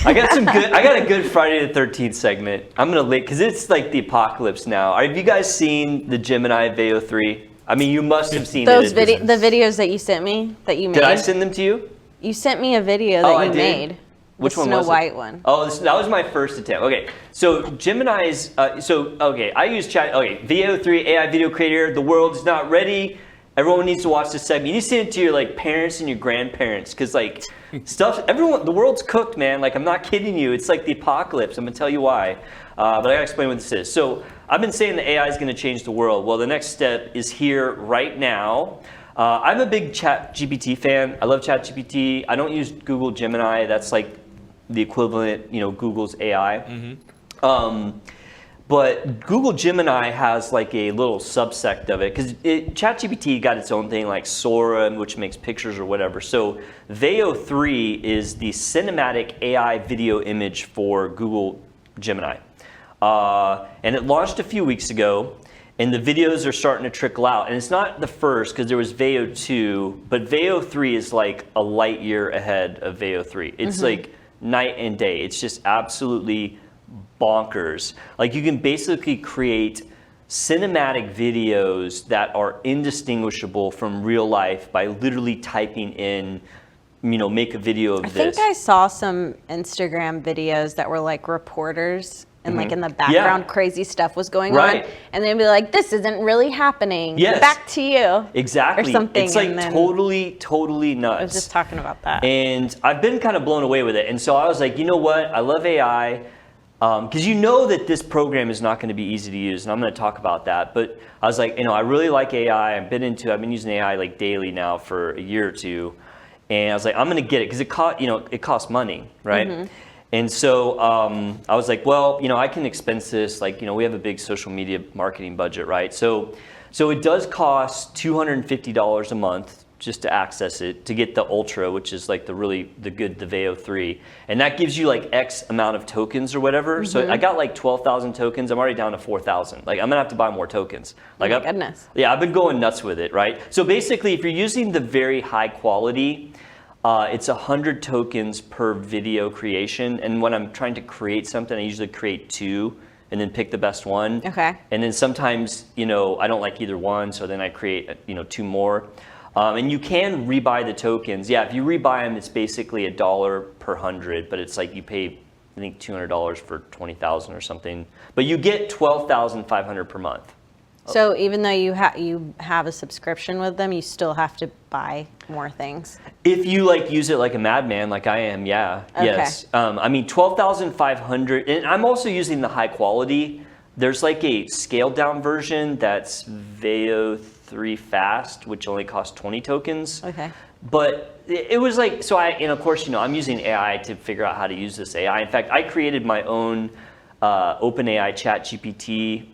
I got a good Friday the 13th segment. I'm gonna link because it's like the apocalypse now. Have you guys seen the Gemini VEO 3? I mean, you must have seen those it. the videos that you sent me that you made. Did I send them to you? You sent me a video that you made. Which one was it? Snow White one. Oh, that was my first attempt. Okay, so Gemini's. I use chat. Okay, VEO 3 AI video creator. The world is not ready. Everyone needs to watch this segment. You need to send it to your like parents and your grandparents because like the world's cooked, man. Like I'm not kidding you. It's like the apocalypse. I'm gonna tell you why. But I gotta explain what this is. So I've been saying that AI is gonna change the world. Well, the next step is here right now. I'm a big ChatGPT fan. I love ChatGPT. I don't use Google Gemini. That's like the equivalent, Google's AI. But Google Gemini has like a little subsect of it because ChatGPT got its own thing like Sora, which makes pictures or whatever. So VEO 3 is the cinematic AI video image for Google Gemini. And it launched a few weeks ago, and the videos are starting to trickle out. And it's not the first because there was VEO 2, but VEO 3 is like a light year ahead of VEO 3. It's like night and day. It's just absolutely bonkers. Like you can basically create cinematic videos that are indistinguishable from real life by literally typing in, make a video of this. I think I saw some Instagram videos that were like reporters and like in the background crazy stuff was going on. And they'd be like, this isn't really happening. Yes. Back to you. Exactly. Or something. It's like totally nuts. I was just talking about that. And I've been kind of blown away with it. And so I was like, you know what? I love AI. Because you know that this program is not going to be easy to use, and I'm going to talk about that. But I was like, I really like AI. I've been using AI like daily now for a year or two, and I was like, I'm going to get it because it costs money, right? And so I was like, well, I can expense this. Like, we have a big social media marketing budget, right? So it does cost $250 a month just to access it, to get the Ultra, which is like the VEO 3. And that gives you like X amount of tokens or whatever. So I got like 12,000 tokens. I'm already down to 4,000. Like I'm gonna have to buy more tokens. Like, oh my goodness. Yeah, I've been going nuts with it, right? So basically, if you're using the very high quality, it's 100 tokens per video creation. And when I'm trying to create something, I usually create 2 and then pick the best one. Okay. And then sometimes, I don't like either one, so then I create, 2 more. And you can rebuy the tokens. Yeah, if you rebuy them, it's basically $1 per 100, but it's like you pay, I think, $200 for 20,000 or something. But you get 12,500 per month. So even though you have a subscription with them, you still have to buy more things? If you use it like a madman, like I am, yeah, okay. Yes. 12,500, and I'm also using the high quality. There's like a scaled down version that's VEO 3 Fast, which only costs 20 tokens. Okay. But it was like, so of course, I'm using AI to figure out how to use this AI. In fact, I created my own OpenAI chat GPT,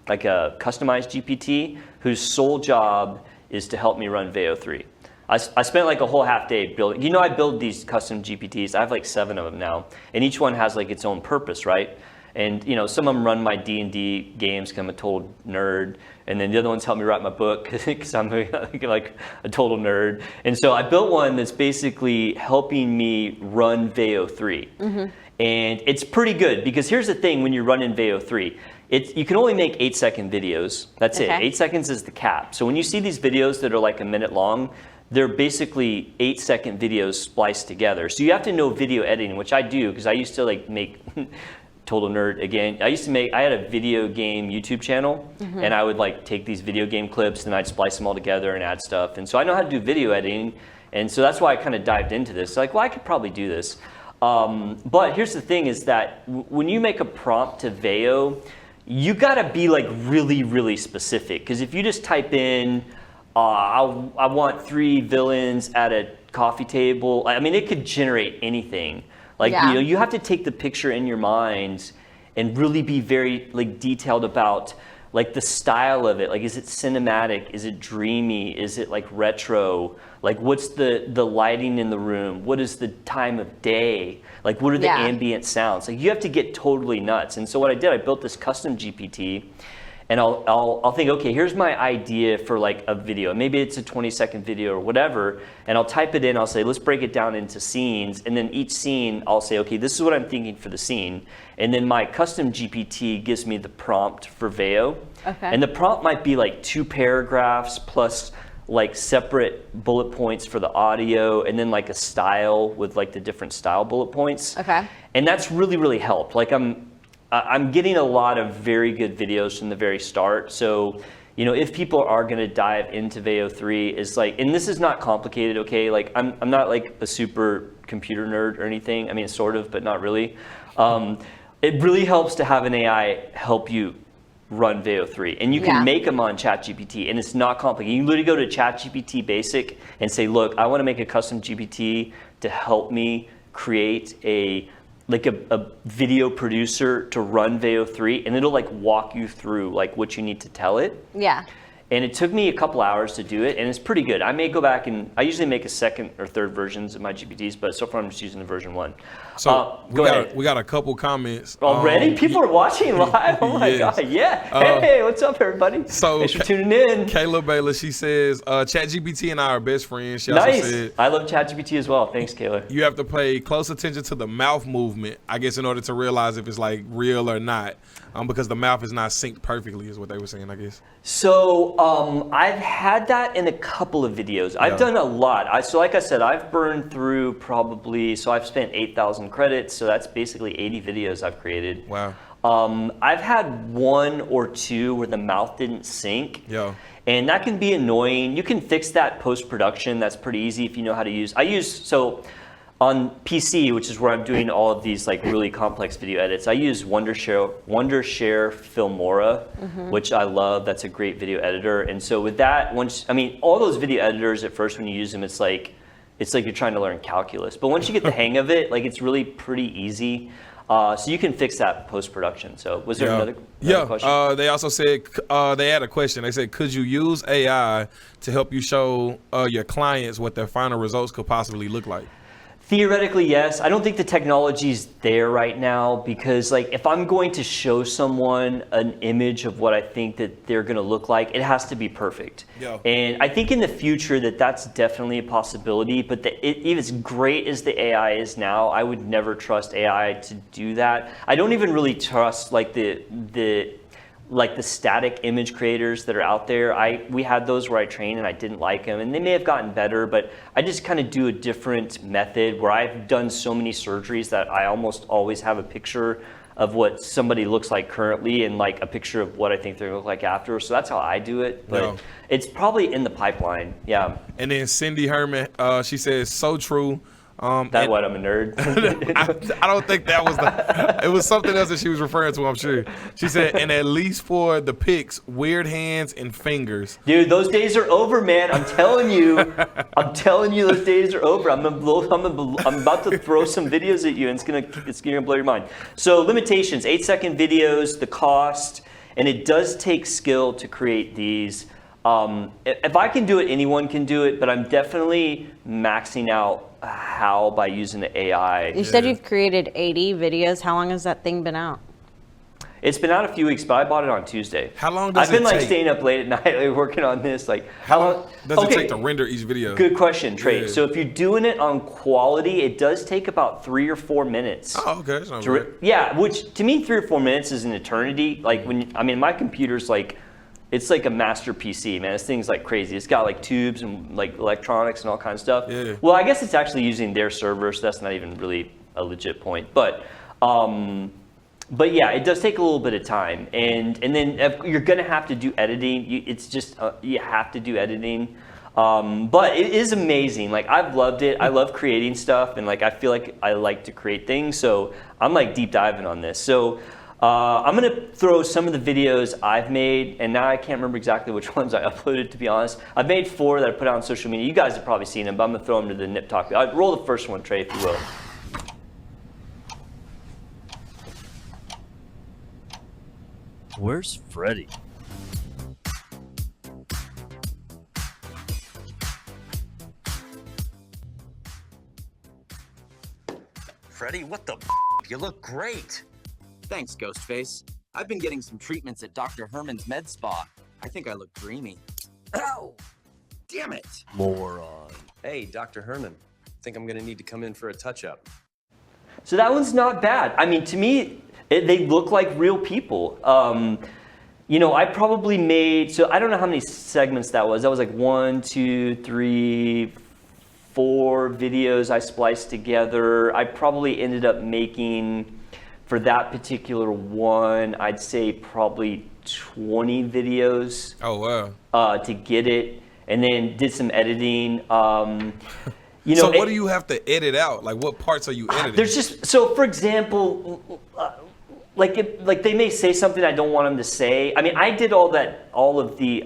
like a customized GPT, whose sole job is to help me run VEO 3. I spent like a whole half day building. I build these custom GPTs. I have like 7 of them now, and each one has like its own purpose, right? And some of them run my D&D games because I'm a total nerd, and then the other ones help me write my book because I'm like a total nerd. And so I built one that's basically helping me run VEO 3. And it's pretty good because here's the thing: when you're running VEO 3, you can only make 8-second videos. That's it. 8 seconds is the cap. So when you see these videos that are like a minute long, they're basically 8-second videos spliced together. So you have to know video editing, which I do because I used to make total nerd again. I had a video game YouTube channel, and I would take these video game clips and I'd splice them all together and add stuff. And so I know how to do video editing, and so that's why I kind of dived into this. Like, well, I could probably do this. But here's the thing: is that when you make a prompt to VEO, you gotta be really, really specific. Because if you just type in, I want 3 villains at a coffee table, I mean, it could generate anything. You have to take the picture in your mind and really be very detailed about the style of it. Is it cinematic? Is it dreamy? Is it retro? What's the lighting in the room? What is the time of day? What are the ambient sounds? You have to get totally nuts. And so what I did, I built this custom GPT, and I'll think, okay, here's my idea for like a video. Maybe it's a 20-second video or whatever, and I'll type it in. I'll say, let's break it down into scenes, and then each scene, I'll say, okay, this is what I'm thinking for the scene, and then my custom GPT gives me the prompt for VEO, and the prompt might be like 2 paragraphs plus like separate bullet points for the audio, and then like a style with like the different style bullet points. And that's really, really helped. Like I'm getting a lot of very good videos from the very start. So, you know, if people are gonna dive into VEO 3, is like, and this is not complicated, okay? Like I'm not like a super computer nerd or anything. I mean, sort of, but not really. It really helps to have an AI help you run VEO 3, and you can make them on ChatGPT, and it's not complicated. You literally go to ChatGPT Basic and say, look, I want to make a custom GPT to help me create a video producer to run VEO 3, and it'll like walk you through like what you need to tell it. And it took me a couple hours to do it, and it's pretty good. I may go back and I usually make a second or third versions of my GPTs, but so far I'm just using the version 1. So we got a couple comments already. People are watching live. Oh my god! Yeah. Hey, what's up, everybody? So thanks for tuning in. Kayla Baylor, she says, ChatGPT and I are best friends. She nice. Also said, I love ChatGPT as well. Thanks, Kayla. You have to pay close attention to the mouth movement, I guess, in order to realize if it's like real or not, because the mouth is not synced perfectly, is what they were saying, I guess. So I've had that in a couple of videos. I've done a lot. So like I said, I've burned through probably, so I've spent 8,000 credits. So that's basically 80 videos I've created. Wow. I've had 1 or 2 where the mouth didn't sync. Yeah. And that can be annoying. You can fix that post-production. That's pretty easy if you know how to use. So on PC, which is where I'm doing all of these like really complex video edits, I use Wondershare Filmora, which I love. That's a great video editor. And so with that, all those video editors at first when you use them, it's like you're trying to learn calculus. But once you get the hang of it, like it's really pretty easy. So you can fix that post-production. So was there another question? They also said, they had a question. They said, could you use AI to help you show your clients what their final results could possibly look like? Theoretically, yes. I don't think the technology's there right now, because like if I'm going to show someone an image of what I think that they're going to look like, it has to be perfect. And I think in the future that's definitely a possibility, but if as great as the AI is now, I would never trust AI to do that. I don't even really trust like the static image creators that are out there. We had those where I trained and I didn't like them, and they may have gotten better, but I just kind of do a different method where I've done so many surgeries that I almost always have a picture of what somebody looks like currently and like a picture of what I think they're gonna look like after. So that's how I do it, but it's probably in the pipeline. Yeah. And then Cindy Hermann, she says, so true. I'm a nerd. I don't think that was it was something else that she was referring to, I'm sure. She said, and at least for the pics, weird hands and fingers. Dude, those days are over, man. I'm telling you, those days are over. I'm about to throw some videos at you, and it's gonna blow your mind. So limitations: 8-second videos, the cost, and it does take skill to create these. If I can do it, anyone can do it, but I'm definitely maxing out how by using the AI. You said you've created 80 videos. How long has that thing been out? It's been out a few weeks, but I bought it on Tuesday. How long does I've been like staying up late at night like, working on this. Like how long does it take to render each video? Good question, Trey. So if you're doing it on quality, it does take about 3 or 4 minutes. Oh, okay. That's not right. Yeah, which to me 3 or 4 minutes is an eternity. Like my computer's like, it's like a master PC, man. This thing's like crazy. It's got like tubes and like electronics and all kinds of stuff. Yeah. Well, I guess it's actually using their server, so that's not even really a legit point. But yeah, it does take a little bit of time. And then if you're gonna have to do editing. You have to do editing. But it is amazing. Like I've loved it. I love creating stuff, and like I feel like I like to create things. So I'm like deep diving on this. So I'm gonna throw some of the videos I've made, and now I can't remember exactly which ones I uploaded, to be honest. I've made 4 that I put out on social media. You guys have probably seen them, but I'm gonna throw them to the Nip Talk. I'll roll the first one, Trey, if you will. Where's Freddie? Freddie, what the f***? You look great. Thanks, Ghostface. I've been getting some treatments at Dr. Herman's med spa. I think I look dreamy. Ow! Damn it! Moron. Hey, Dr. Herman. Think I'm gonna need to come in for a touch-up. So that one's not bad. I mean, to me, they look like real people. I probably made, so I don't know how many segments that was. That was like 1, 2, 3, 4 videos I spliced together. I probably ended up making, for that particular one, I'd say probably 20 videos. Oh, wow. To get it, and then did some editing. So what do you have to edit out? Like, what parts are you editing? There's just, so for example, like they may say something I don't want them to say. I mean, I did all of the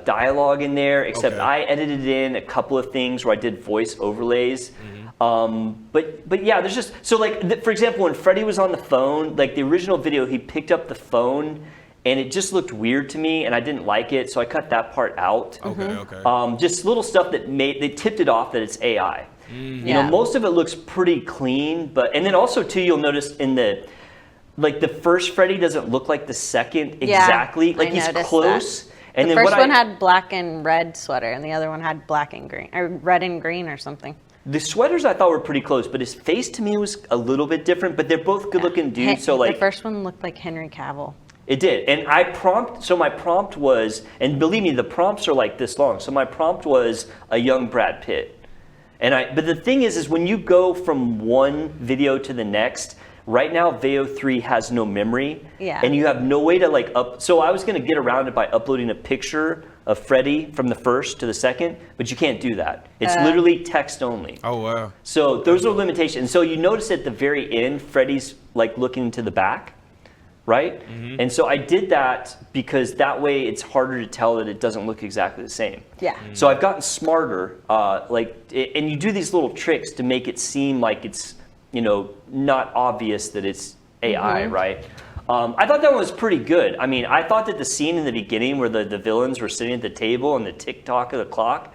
dialogue in there, except Okay. I edited in a couple of things where I did voice overlays. But yeah, there's just, so like, for example, when Freddie was on the phone, like the original video, he picked up the phone and it just looked weird to me and I didn't like it, so I cut that part out. Okay. Just little stuff that they tipped it off that it's AI. You know, most of it looks pretty clean, and then also too, you'll notice in the first Freddy doesn't look like the second exactly. Like he's close. That. And the then first one had black and red sweater, and the other one had black and green, or red and green, or something. The sweaters I thought were pretty close, but his face to me was a little bit different. But they're both good-looking dudes. So like the first one looked like Henry Cavill. It did, and my prompt was, and believe me, the prompts are like this long. So my prompt was a young Brad Pitt, but the thing is when you go from one video to the next, right now VEO 3 has no memory, and you have no way to So I was gonna get around it by uploading a picture of Freddy from the first to the second, but you can't do that. It's literally text only. Oh, wow. So those are limitations. So you notice at the very end, Freddy's like looking to the back. Right? And so I did that because that way it's harder to tell that it doesn't look exactly the same. Yeah. So I've gotten smarter, and you do these little tricks to make it seem like it's, not obvious that it's AI, right? I thought that one was pretty good. I mean, I thought that the scene in the beginning where the villains were sitting at the table and the tick-tock of the clock,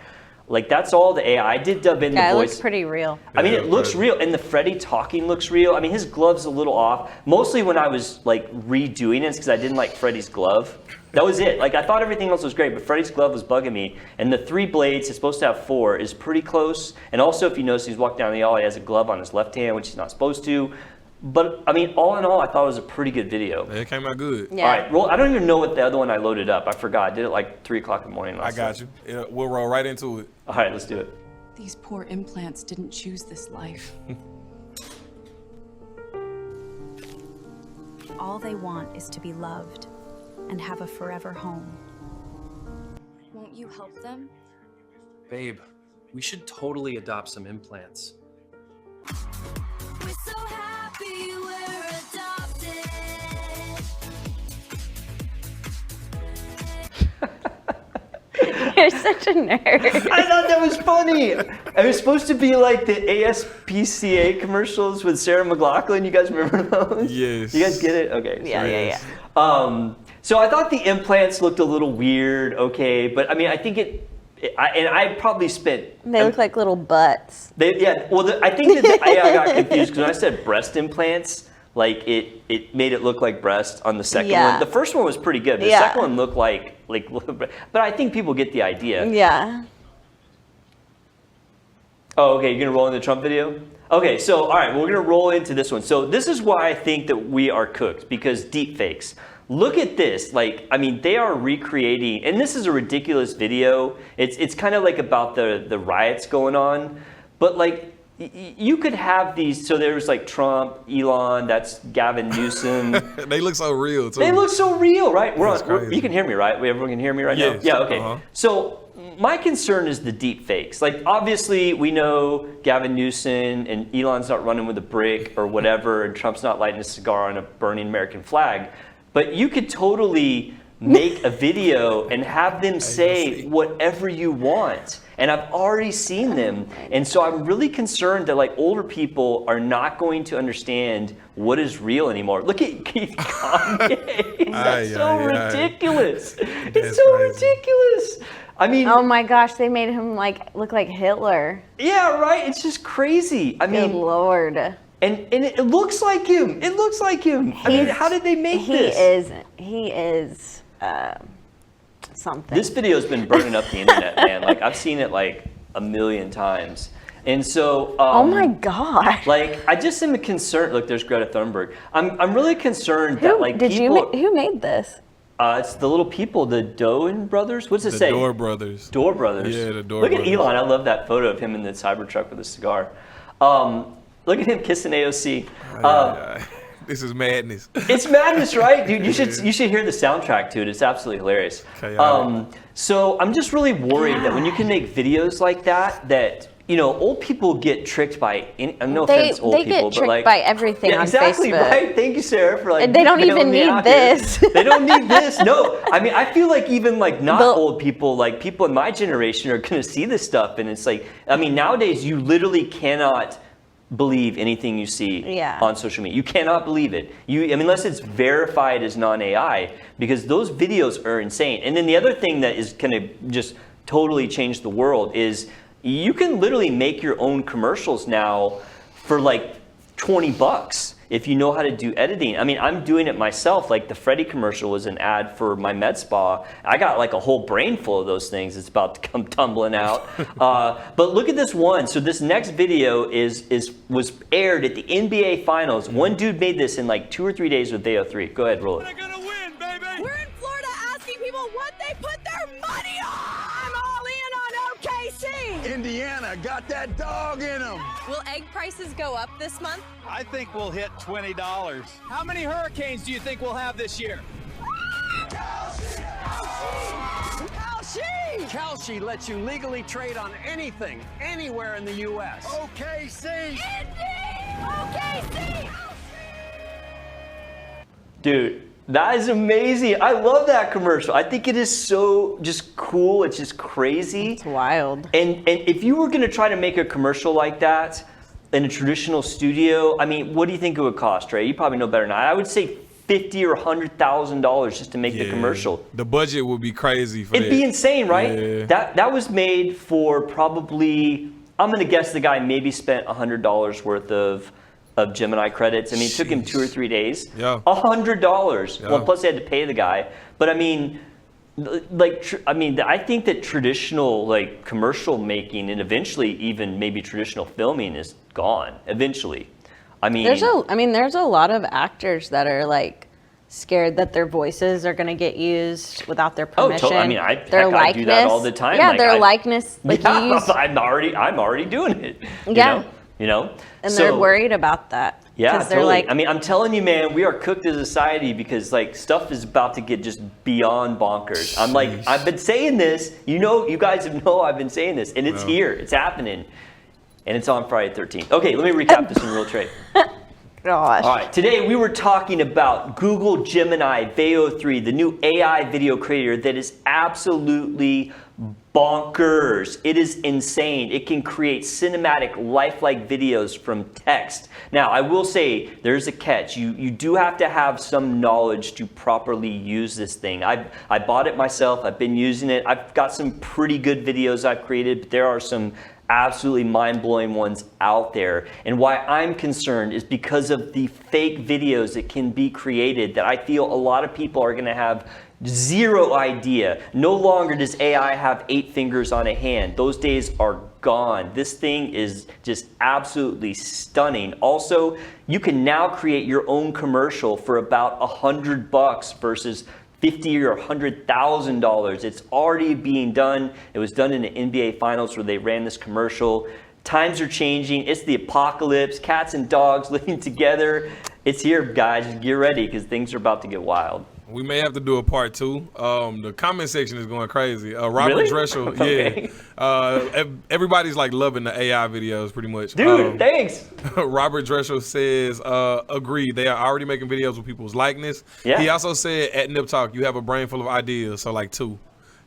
like that's all the AI. I did dub in the voice. It looks pretty real. I mean, it looks real, and the Freddy talking looks real. I mean, his glove's a little off. Mostly when I was like redoing it, because I didn't like Freddy's glove. That was it. Like I thought everything else was great, but Freddy's glove was bugging me. And the 3 blades, it's supposed to have 4, is pretty close. And also, if you notice, he's walking down the aisle, he has a glove on his left hand, which he's not supposed to. But I mean, all in all, I thought it was a pretty good video. It came out good. Yeah. All right, roll. I don't even know what the other one I loaded up. I forgot. I did it like 3 o'clock in the morning. I got you. We'll roll right into it. All right, let's do it. These poor implants didn't choose this life. All they want is to be loved and have a forever home. Won't you help them? Babe, we should totally adopt some implants. We're so happy we're adopted. You're such a nerd. I thought that was funny. It was supposed to be like the ASPCA commercials with Sarah McLachlan. You guys remember those? Yes. You guys get it? Okay. Yeah. So I thought the implants looked a little weird, okay, but I mean, I think I probably spent. They look like little butts. I think that the AI got confused because when I said breast implants, like it made it look like breast on the second one. The first one was pretty good. The second one looked like, but I think people get the idea. Yeah. Oh, okay, you're gonna roll in the Trump video? Okay, so all right, we're gonna roll into this one. So this is why I think that we are cooked, because deep fakes. Look at this, like, I mean, they are recreating, and this is a ridiculous video. It's kind of like about the riots going on, but like, you could have these, so there's like Trump, Elon, that's Gavin Newsom. They look so real, too. They look so real, right? You can hear me, right? Everyone can hear me right now? Yeah, okay. So my concern is the deep fakes. Like, obviously, we know Gavin Newsom and Elon's not running with a brick or whatever, and Trump's not lighting a cigar on a burning American flag. But you could totally make a video and have them say whatever you want. And I've already seen them. And so I'm really concerned that like older people are not going to understand what is real anymore. Look at Keith Kanye. That's so ridiculous. It's so ridiculous. I mean, oh my gosh, they made him like look like Hitler. Yeah, right. It's just crazy. I mean, good Lord. And it looks like him. It looks like him. I mean, how did they make this? He is something. This video's been burning up the internet, man. Like, I've seen it like a million times. And so, oh my God! Like, I just am concerned. Look, there's Greta Thunberg. I'm really concerned that like who made this? It's the little people, the Doan brothers. What's it say? The Door Brothers. Door Brothers. Yeah, the Door Look Brothers. at Elon. I love that photo of him in the Cybertruck with a cigar. Look at him kissing AOC. This is madness. It's madness, right, dude? You should hear the soundtrack to it. It's absolutely hilarious. So I'm just really worried that when you can make videos like that you know, old people get tricked by. No offense, old people, but like they get tricked by everything on exactly, Facebook. Right? Thank you, Sarah, for like. And they don't even need this. They don't need this. No, I mean, I feel like even like not old people, like people in my generation, are gonna see this stuff, and it's like, I mean, nowadays you literally cannot believe anything you see on social media. You cannot believe it. I mean, unless it's verified as non-AI, because those videos are insane. And then the other thing that is gonna just totally change the world is you can literally make your own commercials now for like $20 if you know how to do editing. I mean, I'm doing it myself. Like the Freddy commercial was an ad for my med spa. I got like a whole brain full of those things. It's about to come tumbling out. But look at this one. So this next video was aired at the NBA Finals. One dude made this in like 2 or 3 days with VEO 3. Go ahead, roll it. We're in Florida asking people what they put their money on. I'm all in on OKC. Indiana got that dog in them. Will egg prices go up this month? I think we'll hit $20. How many hurricanes do you think we'll have this year? Kalshi lets you legally trade on anything, anywhere in the U.S. OKC. OKC. Dude, that is amazing. I love that commercial. I think it is so just cool. It's just crazy. It's wild. And if you were going to try to make a commercial like that in a traditional studio, I mean, what do you think it would cost, Ray? You probably know better than I would say $50,000 or $100,000 just to make the commercial. The budget would be crazy for It'd be insane, right? Yeah. That was made for probably, I'm going to guess the guy maybe spent $100 worth of Gemini credits. I mean, it took him 2 or 3 days. Yeah. $100. Yeah. Well, plus they had to pay the guy. But I mean, I think that traditional like commercial making and eventually even maybe traditional filming is gone eventually. I mean, there's a lot of actors that are like scared that their voices are going to get used without their permission. I mean, I do that all the time. Yeah, like, their likeness. Like yeah, I'm already doing it. You know? And they're worried about that. Yeah, they're totally. like, I mean, I'm telling you, man, we are cooked as a society because like stuff is about to get just beyond bonkers. I'm like, I've been saying this. You guys know I've been saying this, and it's here. It's happening, and it's on Friday 13th. Okay, let me recap this in real trade. Gosh. All right, today we were talking about Google Gemini VEO 3, the new AI video creator that is absolutely bonkers. It is insane. It can create cinematic, lifelike videos from text. Now, I will say there's a catch. You do have to have some knowledge to properly use this thing. I bought it myself. I've been using it. I've got some pretty good videos I've created, but there are some absolutely mind-blowing ones out there. And why I'm concerned is because of the fake videos that can be created that I feel a lot of people are gonna have zero idea. No longer does AI have 8 fingers on a hand. Those days are gone. This thing is just absolutely stunning. Also, you can now create your own commercial for about $100 versus $50,000 or $100,000. It's already being done. It was done in the NBA Finals where they ran this commercial. Times are changing. It's the apocalypse. Cats and dogs living together. It's here, guys. Get ready because things are about to get wild. We may have to do a part 2. The comment section is going crazy. Robert Really? Dreschel, Okay. everybody's like loving the AI videos pretty much. Dude, thanks. Robert Dreschel says, agreed. They are already making videos with people's likeness. Yeah. He also said at Nip Talk, you have a brain full of ideas. So like 2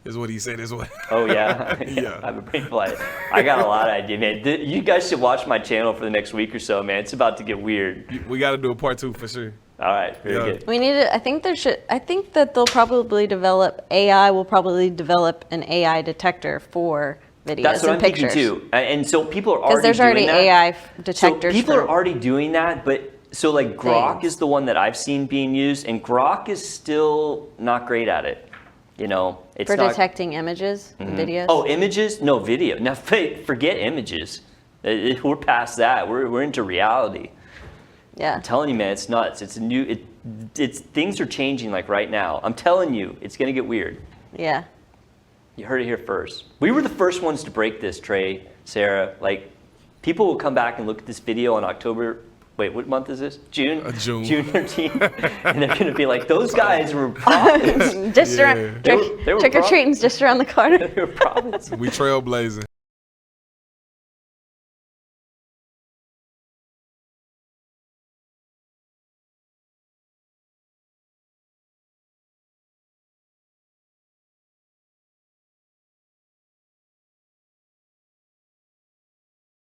is what he said as well. Oh, yeah. Yeah. I have a brain full of I got a lot of ideas, man. You guys should watch my channel for the next week or so, man. It's about to get weird. We got to do a part 2 for sure. All right, very good. we need to, I think that they'll probably develop, AI will probably develop an AI detector for videos That's what and I'm pictures. thinking too. And so people are Because already there's already doing that. AI detectors. So people for are already doing that, but so like Grok things. is the one that I've seen being used, and Grok is still not great at it. You know, it's for not, detecting images and videos. Oh, images? No, video. Now forget images. We're past that. We're into reality. Yeah. I'm telling you, man, it's nuts. It's a new. It's things are changing like right now. I'm telling you, it's gonna get weird. Yeah. You heard it here first. We were the first ones to break this, Trey, Sarah. Like, people will come back and look at this video on October. Wait, what month is this? June? June. June 13th. And they're going to be like, those guys were prophets. Just around, They were trick or prophets. treating's just around the corner. They were prophets. We trailblazing.